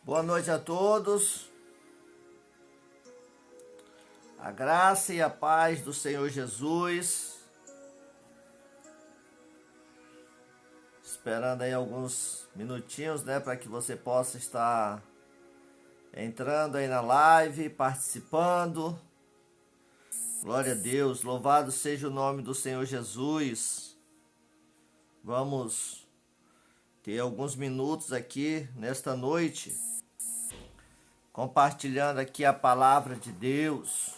Boa noite a todos. A graça e a paz do Senhor Jesus. Esperando aí alguns minutinhos, né, para que você possa estar entrando aí na live, participando. Glória a Deus, louvado seja o nome do Senhor Jesus. Vamos ter alguns minutos aqui nesta noite, compartilhando aqui a palavra de Deus.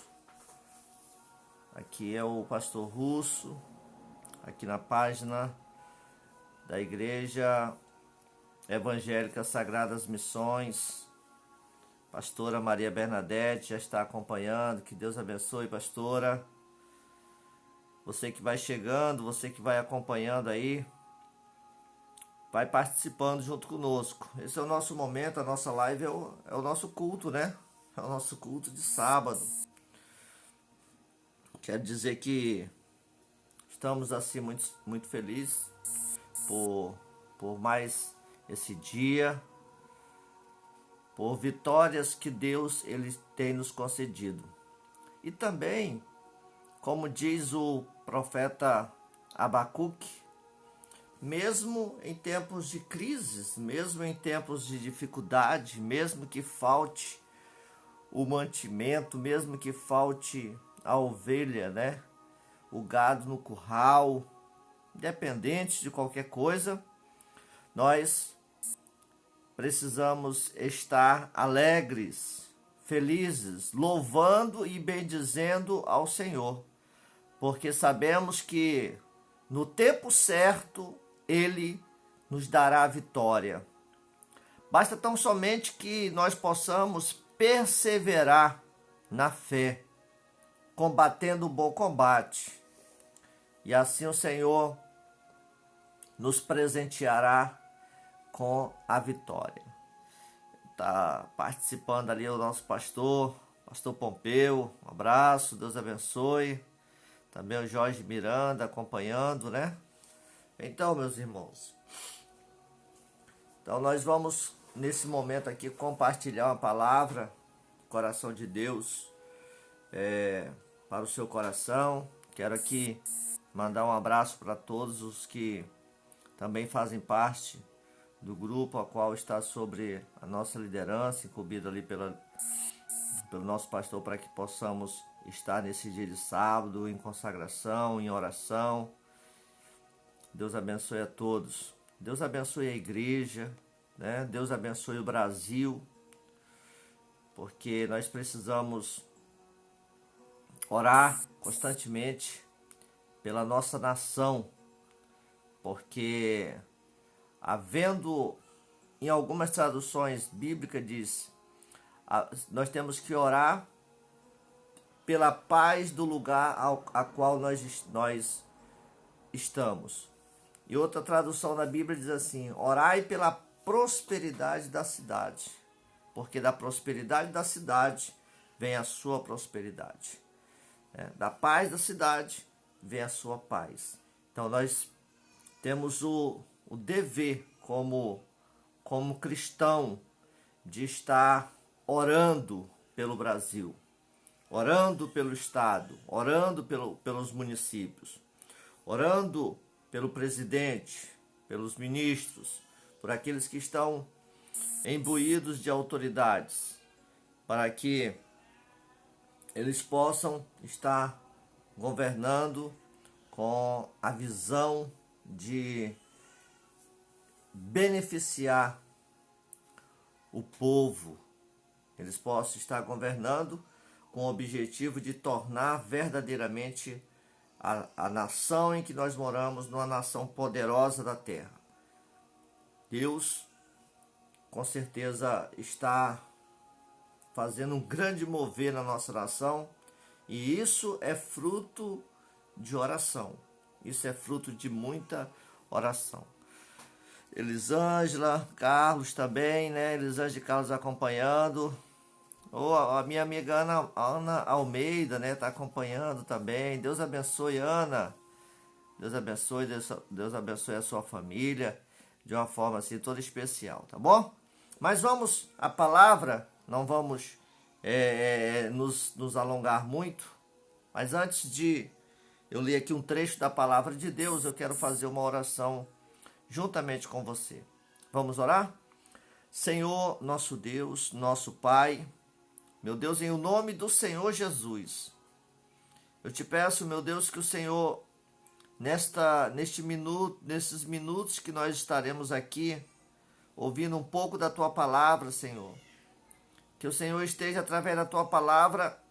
Aqui é o pastor Russo, aqui na página da Igreja Evangélica Sagradas Missões. Pastora Maria Bernadette já está acompanhando. Que Deus abençoe, pastora. Você que vai chegando, você que vai acompanhando aí, vai participando junto conosco. Esse é o nosso momento, a nossa live é o nosso culto, né? É o nosso culto de sábado. Quero dizer que estamos assim muito felizes por mais esse dia, por vitórias que Deus ele tem nos concedido. E também, como diz o profeta Abacuque, mesmo em tempos de crises, mesmo em tempos de dificuldade, mesmo que falte o mantimento, mesmo que falte a ovelha, né? O gado no curral, independente de qualquer coisa, nós precisamos estar alegres, felizes, louvando e bendizendo ao Senhor, porque sabemos que no tempo certo Ele nos dará a vitória. Basta tão somente que nós possamos perseverar na fé, combatendo o bom combate, e assim o Senhor nos presenteará com a vitória. Está participando ali o nosso pastor Pompeu, um abraço, Deus abençoe. Também o Jorge Miranda acompanhando, né? Então, meus irmãos, então nós vamos nesse momento aqui compartilhar uma palavra do coração de Deus para o seu coração. Quero aqui mandar um abraço para todos os que também fazem parte do grupo a qual está sobre a nossa liderança, incumbido ali pelo nosso pastor, para que possamos estar nesse dia de sábado em consagração, em oração. Deus abençoe a todos. Deus abençoe a igreja, né? Deus abençoe o Brasil, porque nós precisamos orar constantemente pela nossa nação, porque havendo, em algumas traduções bíblicas diz, nós temos que orar pela paz do lugar a qual nós estamos. E outra tradução da Bíblia diz assim: orai pela prosperidade da cidade, porque da prosperidade da cidade vem a sua prosperidade. Da paz da cidade vem a sua paz. Então nós temos o dever como cristão de estar orando pelo Brasil, orando pelo Estado, orando pelos municípios, orando pelo presidente, pelos ministros, por aqueles que estão imbuídos de autoridades, para que eles possam estar governando com a visão de beneficiar o povo. Eles possam estar governando com o objetivo de tornar verdadeiramente a nação em que nós moramos numa nação poderosa da terra. Deus, com certeza, está fazendo um grande mover na nossa nação, e isso é fruto de oração. Isso é fruto de muita oração. Elisângela, Carlos também, né? Elisângela e Carlos acompanhando. A minha amiga Ana Almeida, né? Tá acompanhando também. Deus abençoe, Ana. Deus abençoe a sua família de uma forma assim toda especial, tá bom? Mas vamos à palavra, não vamos nos alongar muito. Mas antes de eu ler aqui um trecho da palavra de Deus, eu quero fazer uma oração juntamente com você. Vamos orar? Senhor, nosso Deus, nosso Pai, meu Deus, em o nome do Senhor Jesus, eu te peço, meu Deus, que o Senhor, nesses minutos que nós estaremos aqui, ouvindo um pouco da Tua palavra, Senhor, que o Senhor esteja, através da Tua palavra,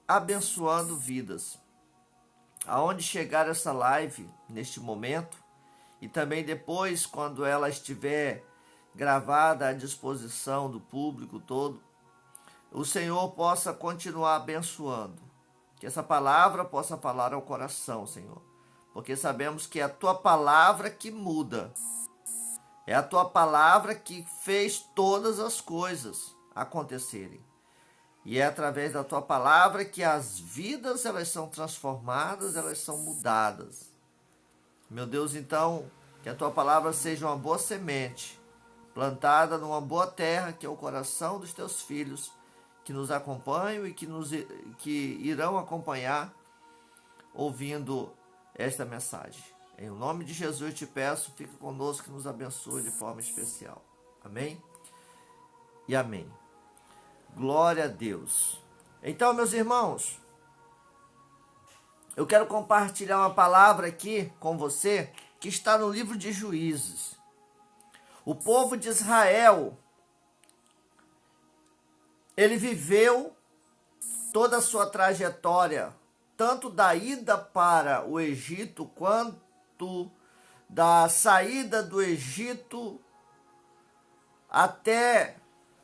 abençoando vidas. Aonde chegar essa live, neste momento, e também depois, quando ela estiver gravada à disposição do público todo, o Senhor possa continuar abençoando. Que essa palavra possa falar ao coração, Senhor. Porque sabemos que é a Tua palavra que muda. É a Tua palavra que fez todas as coisas acontecerem. E é através da Tua palavra que as vidas elas são transformadas, elas são mudadas. Meu Deus, então, que a Tua palavra seja uma boa semente, plantada numa boa terra, que é o coração dos Teus filhos, que nos acompanham e que irão acompanhar ouvindo esta mensagem. Em nome de Jesus te peço, fica conosco e nos abençoe de forma especial. Amém? E amém. Glória a Deus. Então, meus irmãos, eu quero compartilhar uma palavra aqui com você que está no livro de Juízes. O povo de Israel, ele viveu toda a sua trajetória, tanto da ida para o Egito, quanto da saída do Egito até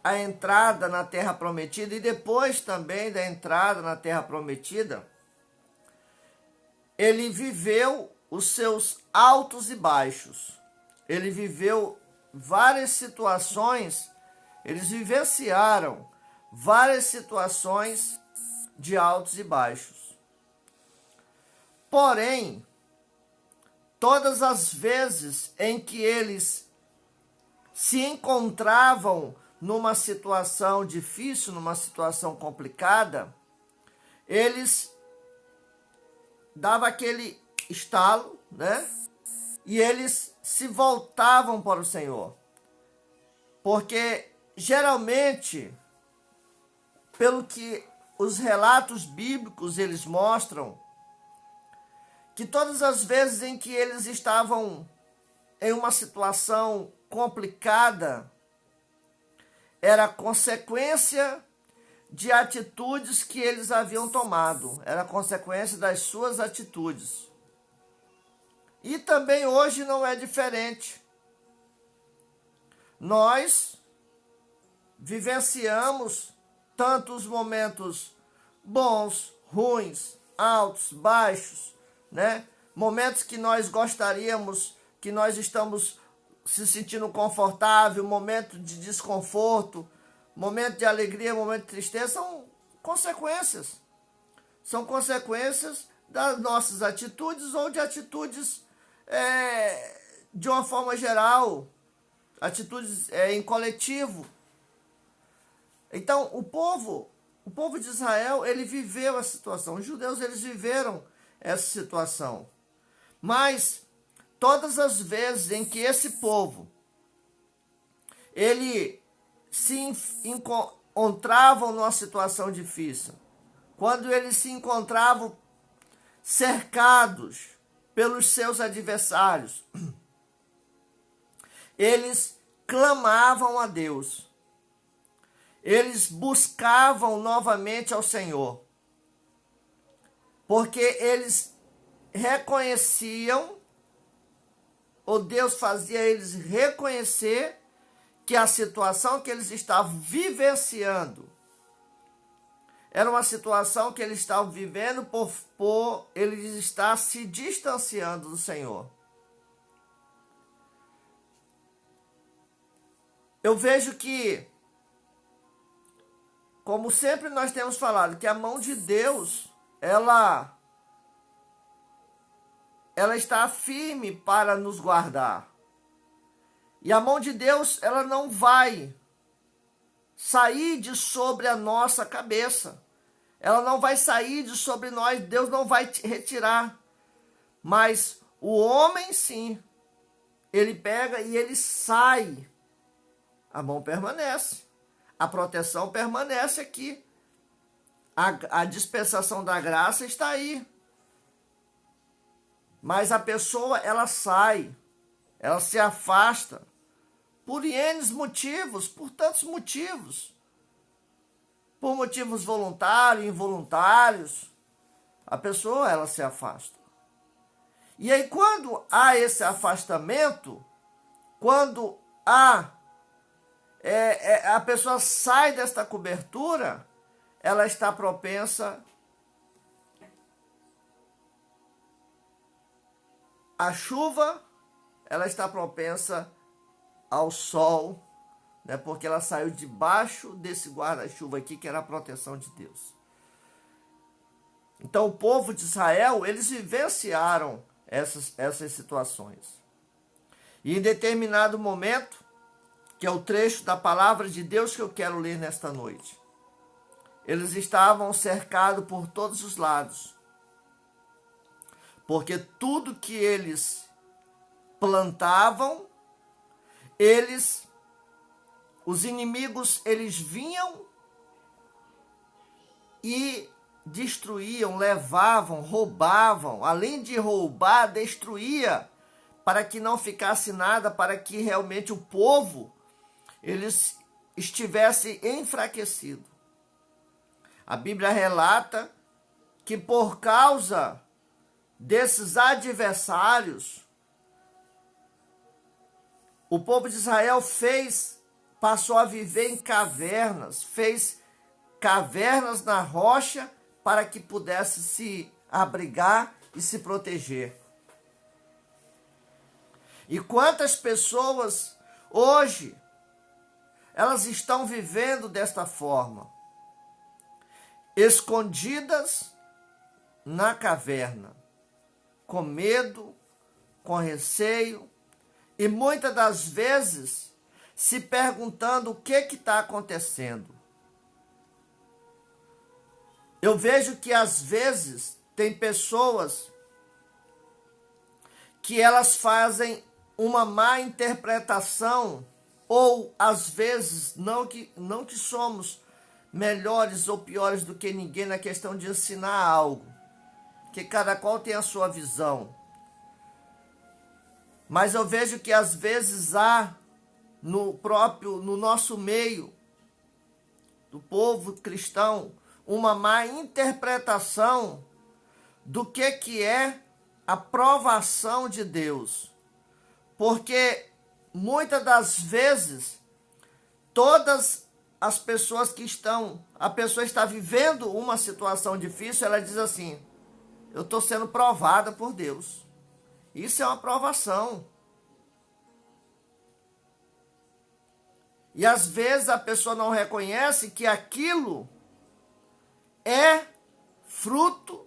a entrada na Terra Prometida, e depois também da entrada na Terra Prometida, ele viveu os seus altos e baixos. Ele viveu várias situações, eles vivenciaram várias situações de altos e baixos. Porém, todas as vezes em que eles se encontravam numa situação difícil, numa situação complicada, eles davam aquele estalo, né? E eles se voltavam para o Senhor. Porque geralmente, pelo que os relatos bíblicos eles mostram, que todas as vezes em que eles estavam em uma situação complicada, era consequência de atitudes que eles haviam tomado, era consequência das suas atitudes. E também hoje não é diferente. Nós vivenciamos tantos momentos bons, ruins, altos, baixos, né? Momentos que nós gostaríamos, que nós estamos se sentindo confortável, momento de desconforto, momento de alegria, momento de tristeza, são consequências. São consequências das nossas atitudes ou de atitudes de uma forma geral, atitudes em coletivo. Então, o povo de Israel, ele viveu a situação. Os judeus, eles viveram essa situação. Mas, todas as vezes em que esse povo, ele se encontravam numa situação difícil, quando eles se encontravam cercados pelos seus adversários, eles clamavam a Deus. Eles buscavam novamente ao Senhor, porque eles reconheciam, ou Deus fazia eles reconhecer, que a situação que eles estavam vivenciando era uma situação que eles estavam vivendo por eles estar se distanciando do Senhor. Eu vejo que, como sempre nós temos falado, que a mão de Deus, ela está firme para nos guardar. E a mão de Deus, ela não vai sair de sobre a nossa cabeça. Ela não vai sair de sobre nós, Deus não vai retirar. Mas o homem, sim, ele pega e ele sai. A mão permanece. A proteção permanece aqui. A dispensação da graça está aí. Mas a pessoa, ela sai. Ela se afasta. Por N motivos, por tantos motivos. Por motivos voluntários, involuntários. A pessoa, ela se afasta. E aí, quando há esse afastamento, quando a pessoa sai desta cobertura, ela está propensa à chuva, ela está propensa ao sol, né? Porque ela saiu debaixo desse guarda-chuva aqui, que era a proteção de Deus. Então, o povo de Israel, eles vivenciaram essas situações. E em determinado momento, que é o trecho da palavra de Deus que eu quero ler nesta noite, eles estavam cercados por todos os lados, porque tudo que eles plantavam, os inimigos, eles vinham e destruíam, levavam, roubavam. Além de roubar, destruía, para que não ficasse nada, para que realmente o povo eles estivesse enfraquecido. A Bíblia relata que por causa desses adversários, o povo de Israel passou a viver em cavernas, fez cavernas na rocha para que pudesse se abrigar e se proteger. E quantas pessoas hoje elas estão vivendo desta forma, escondidas na caverna, com medo, com receio, e muitas das vezes se perguntando o que está acontecendo. Eu vejo que às vezes tem pessoas que elas fazem uma má interpretação, ou às vezes não que somos melhores ou piores do que ninguém na questão de ensinar algo, que cada qual tem a sua visão. Mas eu vejo que às vezes há no nosso meio, do povo cristão, uma má interpretação do que é a provação de Deus. Porque muitas das vezes, todas as pessoas a pessoa está vivendo uma situação difícil, ela diz assim: eu estou sendo provada por Deus. Isso é uma provação. E às vezes a pessoa não reconhece que aquilo é fruto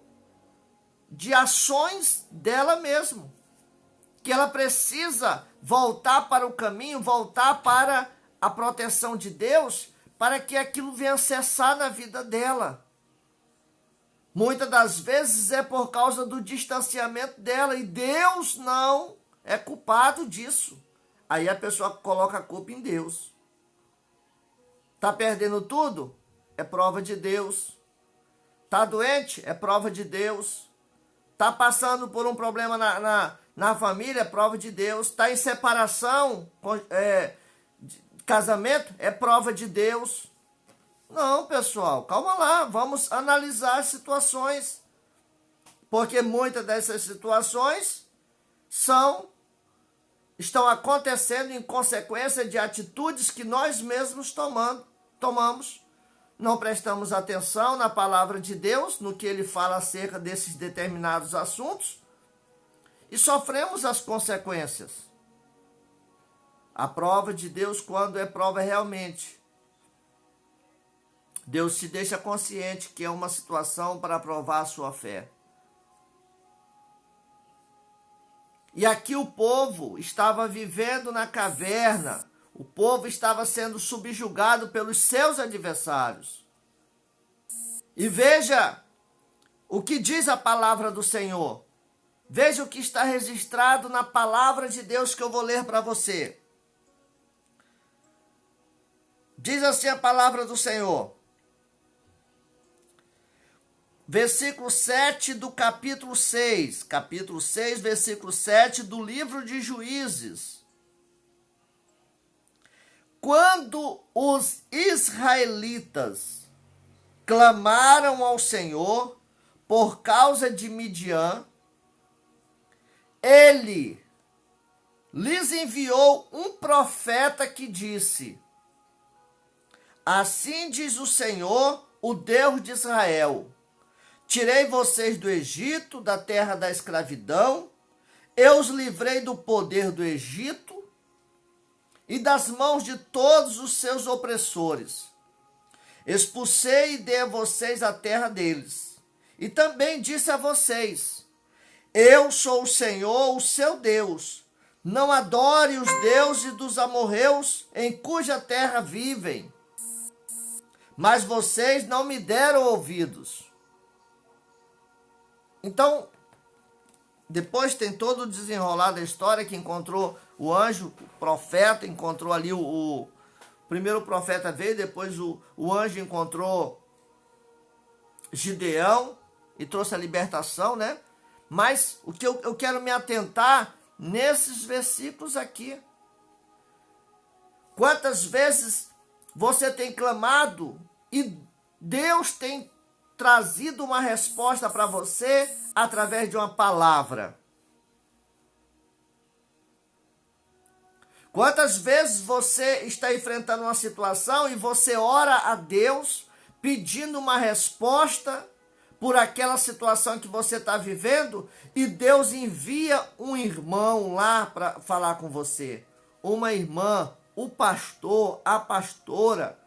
de ações dela mesma. Que ela precisa voltar para o caminho, voltar para a proteção de Deus, para que aquilo venha cessar na vida dela. Muitas das vezes é por causa do distanciamento dela, e Deus não é culpado disso. Aí a pessoa coloca a culpa em Deus. Está perdendo tudo? É prova de Deus. Está doente? É prova de Deus. Está passando por um problema na família? É prova de Deus. Está em separação, casamento? É prova de Deus. Não, pessoal, calma lá. Vamos analisar as situações. Porque muitas dessas situações estão acontecendo em consequência de atitudes que nós mesmos tomamos. Não prestamos atenção na palavra de Deus, no que ele fala acerca desses determinados assuntos, e sofremos as consequências. A prova de Deus, quando é prova realmente, Deus te deixa consciente que é uma situação para provar a sua fé. E aqui o povo estava vivendo na caverna. O povo estava sendo subjugado pelos seus adversários. E veja o que diz a palavra do Senhor. Veja o que está registrado na palavra de Deus que eu vou ler para você. Diz assim a palavra do Senhor. Versículo 7 do capítulo 6. Capítulo 6, versículo 7 do livro de Juízes. Quando os israelitas clamaram ao Senhor por causa de Midian, ele lhes enviou um profeta que disse: assim diz o Senhor, o Deus de Israel: tirei vocês do Egito, da terra da escravidão, eu os livrei do poder do Egito e das mãos de todos os seus opressores. Expulsei e dei a vocês a terra deles. E também disse a vocês: eu sou o Senhor, o seu Deus. Não adore os deuses dos amorreus em cuja terra vivem. Mas vocês não me deram ouvidos. Então, depois tem todo o desenrolar da história que encontrou o anjo, o profeta, encontrou ali o primeiro profeta veio, depois o anjo encontrou Gideão e trouxe a libertação, né? Mas o que eu quero me atentar nesses versículos aqui. Quantas vezes você tem clamado e Deus tem trazido uma resposta para você através de uma palavra? Quantas vezes você está enfrentando uma situação e você ora a Deus pedindo uma resposta por aquela situação que você está vivendo e Deus envia um irmão lá para falar com você, uma irmã, o pastor, a pastora,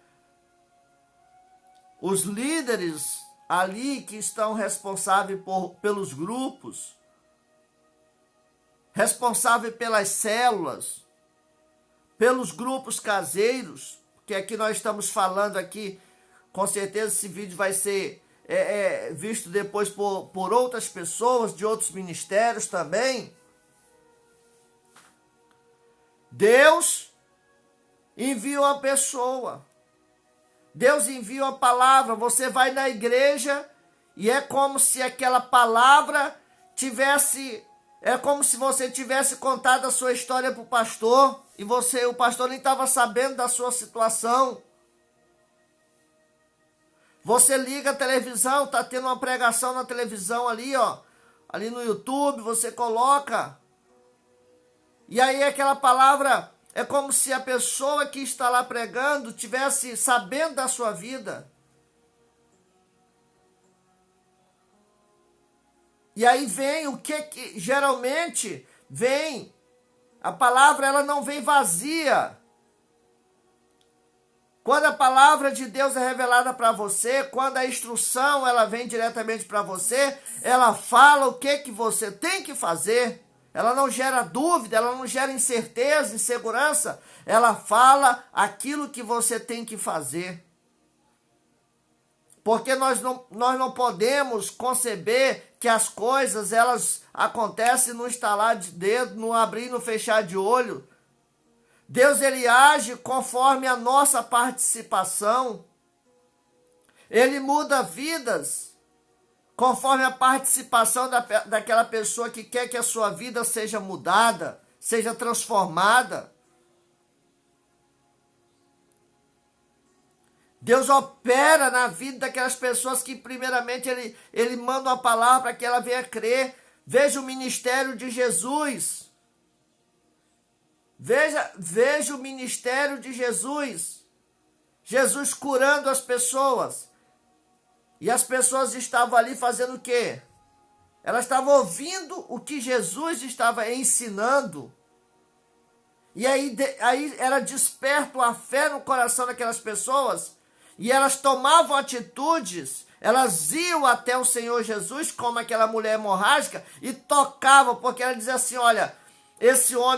os líderes ali que estão responsáveis pelos grupos, responsáveis pelas células, pelos grupos caseiros, que aqui nós estamos falando aqui, com certeza esse vídeo vai ser visto depois por outras pessoas, de outros ministérios também. Deus envia uma pessoa, Deus envia uma palavra, você vai na igreja e é como se aquela palavra tivesse... É como se você tivesse contado a sua história para o pastor e o pastor nem estava sabendo da sua situação. Você liga a televisão, está tendo uma pregação na televisão ali, ó, ali no YouTube, você coloca. E aí aquela palavra é como se a pessoa que está lá pregando tivesse sabendo da sua vida. E aí vem o que geralmente vem. A palavra ela não vem vazia. Quando a palavra de Deus é revelada para você, quando a instrução ela vem diretamente para você, ela fala o que você tem que fazer. Ela não gera dúvida, ela não gera incerteza, insegurança. Ela fala aquilo que você tem que fazer. Porque nós não podemos conceber que as coisas elas acontecem no estalar de dedo, no abrir e no fechar de olho. Deus ele age conforme a nossa participação. Ele muda vidas conforme a participação daquela pessoa que quer que a sua vida seja mudada, seja transformada. Deus opera na vida daquelas pessoas que primeiramente ele manda uma palavra para que ela venha crer. Veja o ministério de Jesus. Veja o ministério de Jesus. Jesus curando as pessoas. E as pessoas estavam ali fazendo o quê? Elas estavam ouvindo o que Jesus estava ensinando. E aí era desperto a fé no coração daquelas pessoas. E elas tomavam atitudes, elas iam até o Senhor Jesus, como aquela mulher hemorrágica, e tocavam, porque ela dizia assim, olha,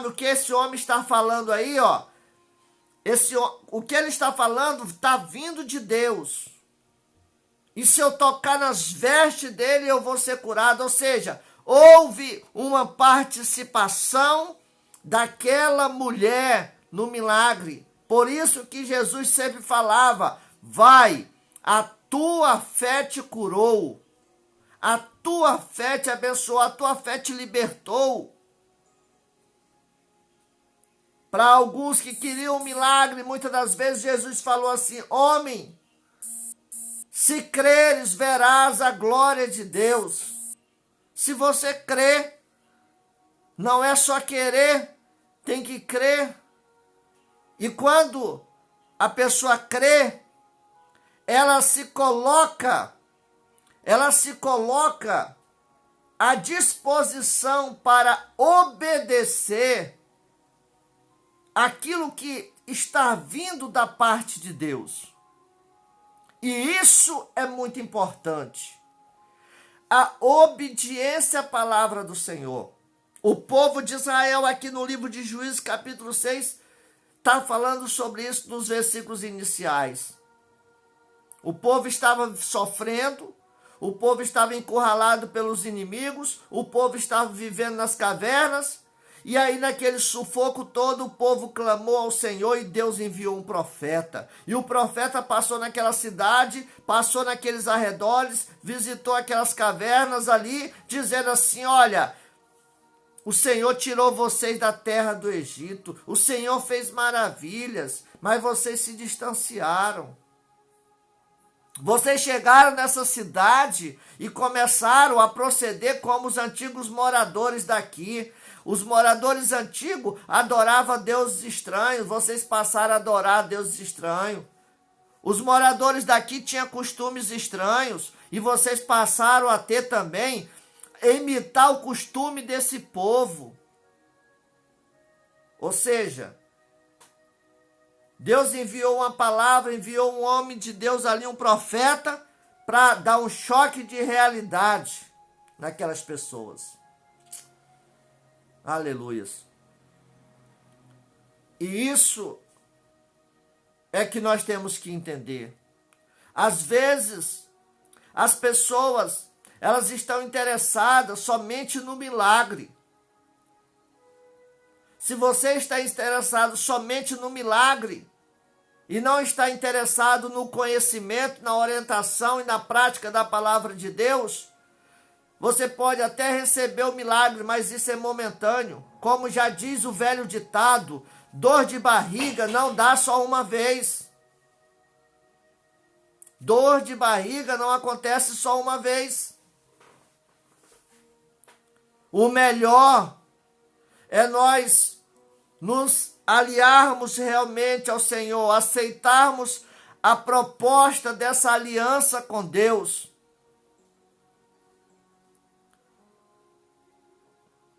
o que esse homem está falando aí, ó, O que ele está falando está vindo de Deus. E se eu tocar nas vestes dele, eu vou ser curado. Ou seja, houve uma participação daquela mulher no milagre. Por isso que Jesus sempre falava: vai, a tua fé te curou, a tua fé te abençoou, a tua fé te libertou. Para alguns que queriam um milagre, muitas das vezes Jesus falou assim: homem, se creres, verás a glória de Deus. Se você crê, não é só querer, tem que crer. E quando a pessoa crê, ela se coloca à disposição para obedecer aquilo que está vindo da parte de Deus. E isso é muito importante. A obediência à palavra do Senhor. O povo de Israel, aqui no livro de Juízes, capítulo 6, está falando sobre isso nos versículos iniciais. O povo estava sofrendo, o povo estava encurralado pelos inimigos, o povo estava vivendo nas cavernas, e aí naquele sufoco todo o povo clamou ao Senhor e Deus enviou um profeta. E o profeta passou naquela cidade, passou naqueles arredores, visitou aquelas cavernas ali, dizendo assim: olha, o Senhor tirou vocês da terra do Egito, o Senhor fez maravilhas, mas vocês se distanciaram. Vocês chegaram nessa cidade e começaram a proceder como os antigos moradores daqui. Os moradores antigos adoravam a deuses estranhos, vocês passaram a adorar a deuses estranhos. Os moradores daqui tinham costumes estranhos e vocês passaram a ter também, imitar o costume desse povo. Ou seja, Deus enviou uma palavra, enviou um homem de Deus ali, um profeta, para dar um choque de realidade naquelas pessoas. Aleluias. E isso é que nós temos que entender. Às vezes, as pessoas, elas estão interessadas somente no milagre. Se você está interessado somente no milagre e não está interessado no conhecimento, na orientação e na prática da palavra de Deus, você pode até receber o milagre, mas isso é momentâneo. Como já diz o velho ditado, dor de barriga não dá só uma vez. Dor de barriga não acontece só uma vez. O melhor é nós nos aliarmos realmente ao Senhor, aceitarmos a proposta dessa aliança com Deus.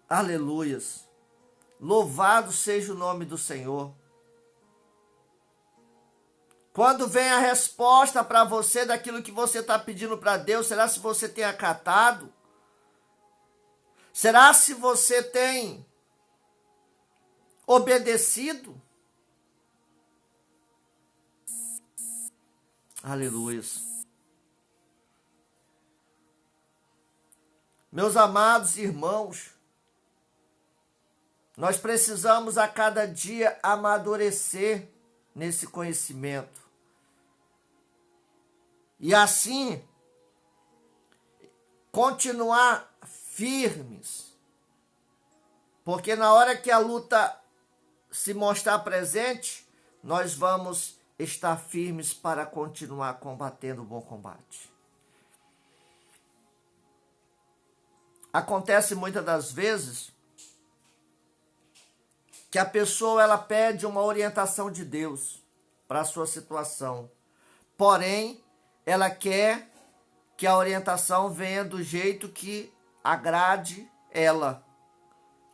Aleluias. Louvado seja o nome do Senhor. Quando vem a resposta para você daquilo que você está pedindo para Deus, será se você tem acatado? Será se você tem obedecido? Aleluias. Meus amados irmãos, nós precisamos a cada dia amadurecer nesse conhecimento. E assim, continuar firmes. Porque na hora que a luta se mostrar presente, nós vamos estar firmes para continuar combatendo o bom combate. Acontece muitas das vezes que a pessoa ela pede uma orientação de Deus para a sua situação. Porém, ela quer que a orientação venha do jeito que agrade ela,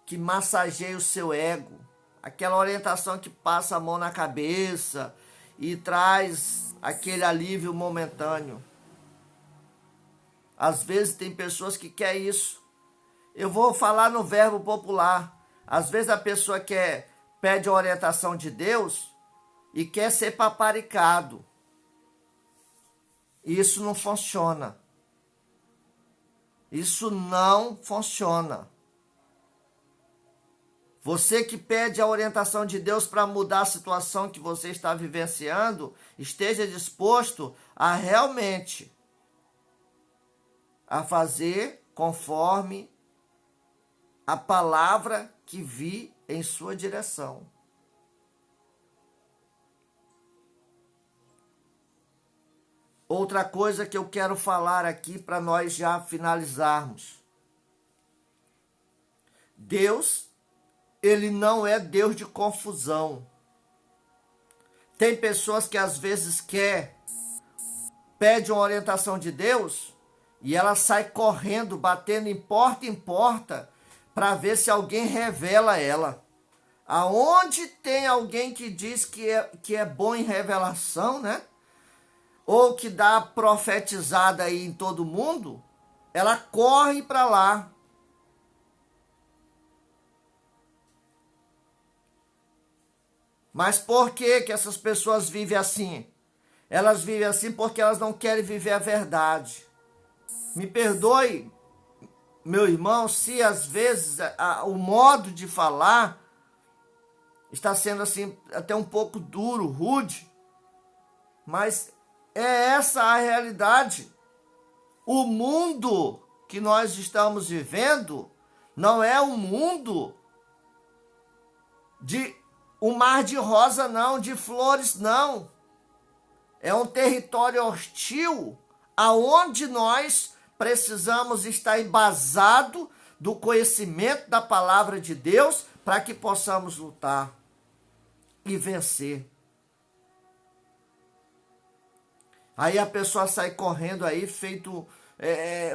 que massageie o seu ego. Aquela orientação que passa a mão na cabeça e traz aquele alívio momentâneo. Às vezes tem pessoas que querem isso. Eu vou falar no verbo popular. Às vezes a pessoa pede a orientação de Deus e quer ser paparicado. Isso não funciona. Isso não funciona. Você que pede a orientação de Deus para mudar a situação que você está vivenciando, esteja disposto a realmente a fazer conforme a palavra que vi em sua direção. Outra coisa que eu quero falar aqui para nós já finalizarmos. Deus, ele não é Deus de confusão. Tem pessoas que às vezes pede uma orientação de Deus e ela sai correndo, batendo em porta, para ver se alguém revela ela. Aonde tem alguém que diz que é bom em revelação, né? Ou que dá profetizada aí em todo mundo, ela corre para lá. Mas por que essas pessoas vivem assim? Elas vivem assim porque elas não querem viver a verdade. Me perdoe, meu irmão, se às vezes o modo de falar está sendo assim até um pouco duro, rude, mas é essa a realidade. O mundo que nós estamos vivendo não é um mundo de um mar de rosa, não, de flores, não. É um território hostil, aonde nós precisamos estar embasado do conhecimento da palavra de Deus para que possamos lutar e vencer. Aí a pessoa sai correndo aí, feito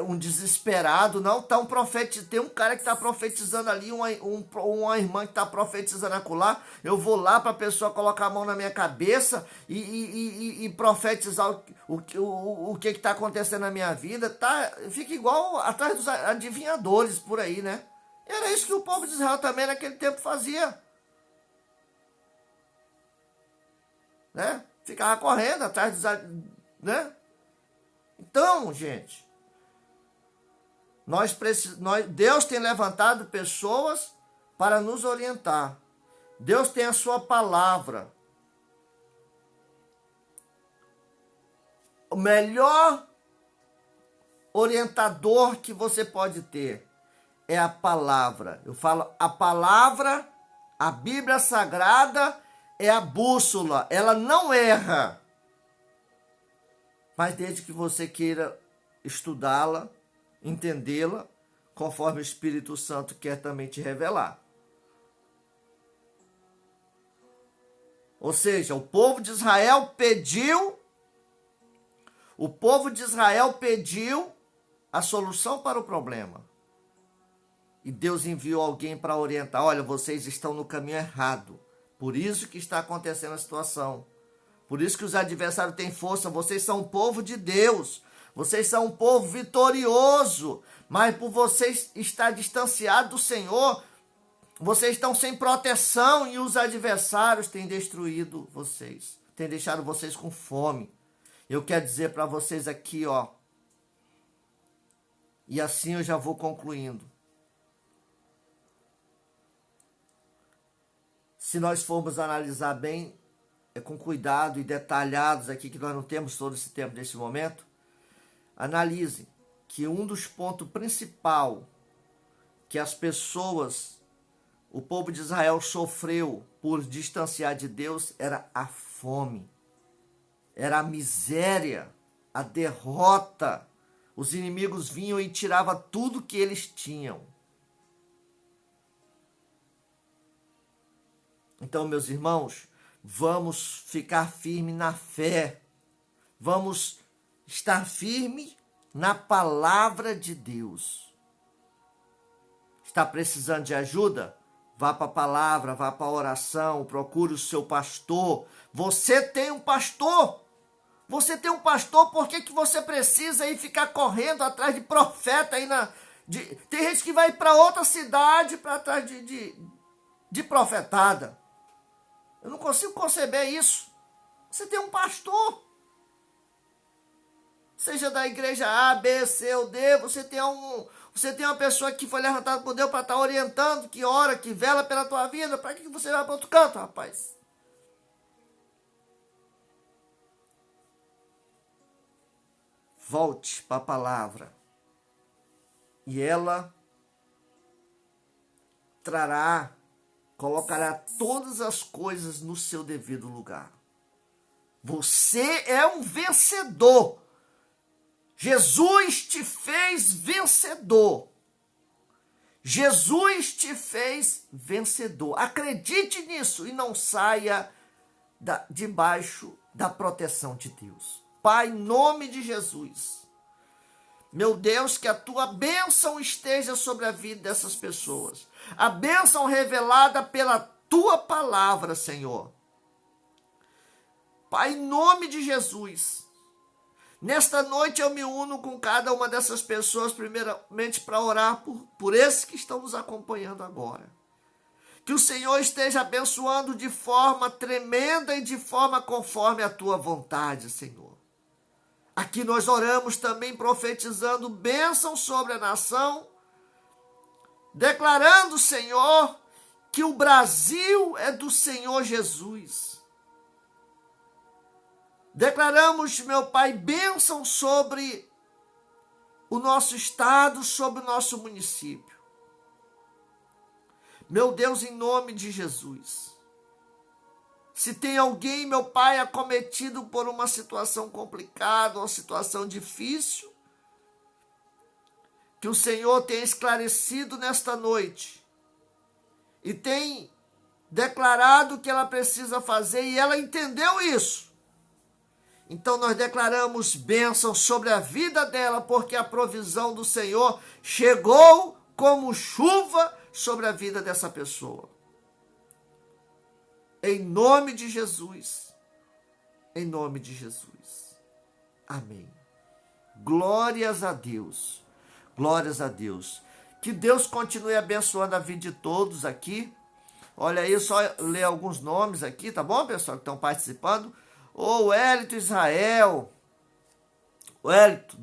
um desesperado. Não, tem um cara que está profetizando ali, uma irmã que está profetizando acolá. Eu vou lá para a pessoa colocar a mão na minha cabeça e profetizar o que está acontecendo na minha vida. Fica igual atrás dos adivinhadores por aí, né? Era isso que o povo de Israel também naquele tempo fazia. Né? Ficava correndo atrás dos... Né? Então, gente, Deus tem levantado pessoas para nos orientar. Deus tem a sua palavra. O melhor orientador que você pode ter é a palavra. Eu falo, a palavra, a Bíblia Sagrada é a bússola, ela não erra. Mas desde que você queira estudá-la, entendê-la, conforme o Espírito Santo quer também te revelar. Ou seja, o povo de Israel pediu a solução para o problema. E Deus enviou alguém para orientar. Olha, vocês estão no caminho errado. Por isso que está acontecendo a situação. Por isso que os adversários têm força. Vocês são um povo de Deus. Vocês são um povo vitorioso. Mas por vocês estar distanciado do Senhor, vocês estão sem proteção e os adversários têm destruído vocês. Têm deixado vocês com fome. Eu quero dizer para vocês aqui, ó. E assim eu já vou concluindo. Se nós formos analisar bem, com cuidado e detalhados aqui, que nós não temos todo esse tempo nesse momento, analise que um dos pontos principais que as pessoas, o povo de Israel sofreu por distanciar de Deus era a fome, era a miséria, a derrota. Os inimigos vinham e tiravam tudo que eles tinham. Então, meus irmãos, vamos ficar firme na fé. Vamos estar firme na palavra de Deus. Está precisando de ajuda? Vá para a palavra, vá para a oração, procure o seu pastor. Você tem um pastor. Você tem um pastor, por que você precisa ir ficar correndo atrás de profeta aí tem gente que vai para outra cidade para atrás de profetada. Eu não consigo conceber isso. Você tem um pastor. Seja da igreja A, B, C ou D, você tem uma pessoa que foi levantada por Deus para estar orientando, que ora, que vela pela tua vida. Para que você vai para outro canto, rapaz? Volte para a palavra. E ela colocará todas as coisas no seu devido lugar. Você é um vencedor. Jesus te fez vencedor. Jesus te fez vencedor. Acredite nisso e não saia debaixo da proteção de Deus. Pai, em nome de Jesus, meu Deus, que a tua bênção esteja sobre a vida dessas pessoas. A bênção revelada pela tua palavra, Senhor. Pai, em nome de Jesus, nesta noite eu me uno com cada uma dessas pessoas, primeiramente para orar por esses que estão nos acompanhando agora. Que o Senhor esteja abençoando de forma tremenda e de forma conforme a tua vontade, Senhor. Aqui nós oramos também profetizando bênção sobre a nação, declarando, Senhor, que o Brasil é do Senhor Jesus. Declaramos, meu Pai, bênção sobre o nosso estado, sobre o nosso município. Meu Deus, em nome de Jesus. Se tem alguém, meu Pai, acometido por uma situação complicada, uma situação difícil, que o Senhor tenha esclarecido nesta noite e tem declarado o que ela precisa fazer e ela entendeu isso. Então nós declaramos bênção sobre a vida dela, porque a provisão do Senhor chegou como chuva sobre a vida dessa pessoa. Em nome de Jesus. Em nome de Jesus. Amém. Glórias a Deus. Glórias a Deus. Que Deus continue abençoando a vida de todos aqui. Olha aí, só ler alguns nomes aqui, tá bom, pessoal, que estão participando? Ô, Wellington Israel. Wellington,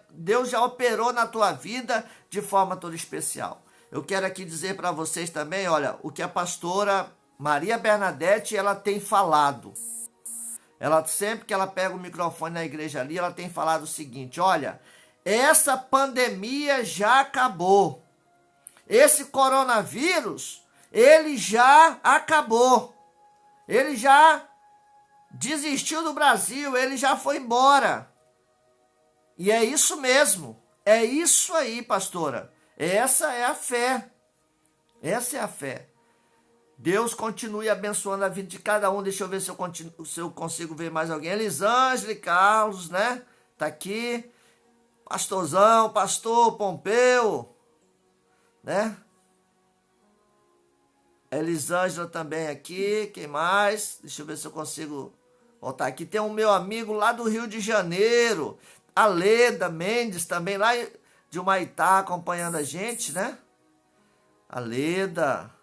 Deus já operou na tua vida de forma toda especial. Eu quero aqui dizer para vocês também, olha, o que a pastora Maria Bernadette, ela tem falado. Ela, sempre que ela pega o microfone na igreja ali, ela tem falado o seguinte, olha, essa pandemia já acabou. Esse coronavírus, ele já acabou. Ele já desistiu do Brasil, ele já foi embora. E é isso mesmo. É isso aí, pastora. Essa é a fé. Essa é a fé. Deus continue abençoando a vida de cada um. Deixa eu ver se eu consigo ver mais alguém. Elisângela e Carlos, né? Tá aqui. Pastorzão, pastor Pompeu, né? Elisângela também aqui. Quem mais? Deixa eu ver se eu consigo voltar aqui. Tem um meu amigo lá do Rio de Janeiro, a Leda Mendes, também lá de Humaitá, acompanhando a gente, né? A Leda.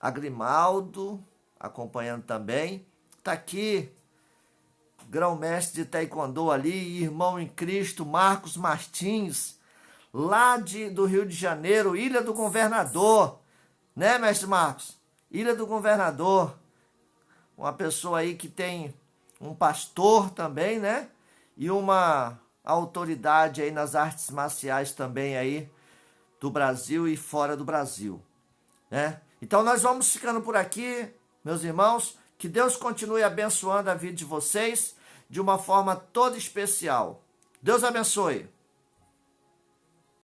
A Grimaldo, acompanhando também. Tá aqui, grão-mestre de taekwondo ali, irmão em Cristo, Marcos Martins, lá do Rio de Janeiro, Ilha do Governador, né, mestre Marcos? Ilha do Governador, uma pessoa aí que tem um pastor também, né? E uma autoridade aí nas artes marciais também aí do Brasil e fora do Brasil, né? Então nós vamos ficando por aqui, meus irmãos. Que Deus continue abençoando a vida de vocês de uma forma toda especial. Deus abençoe.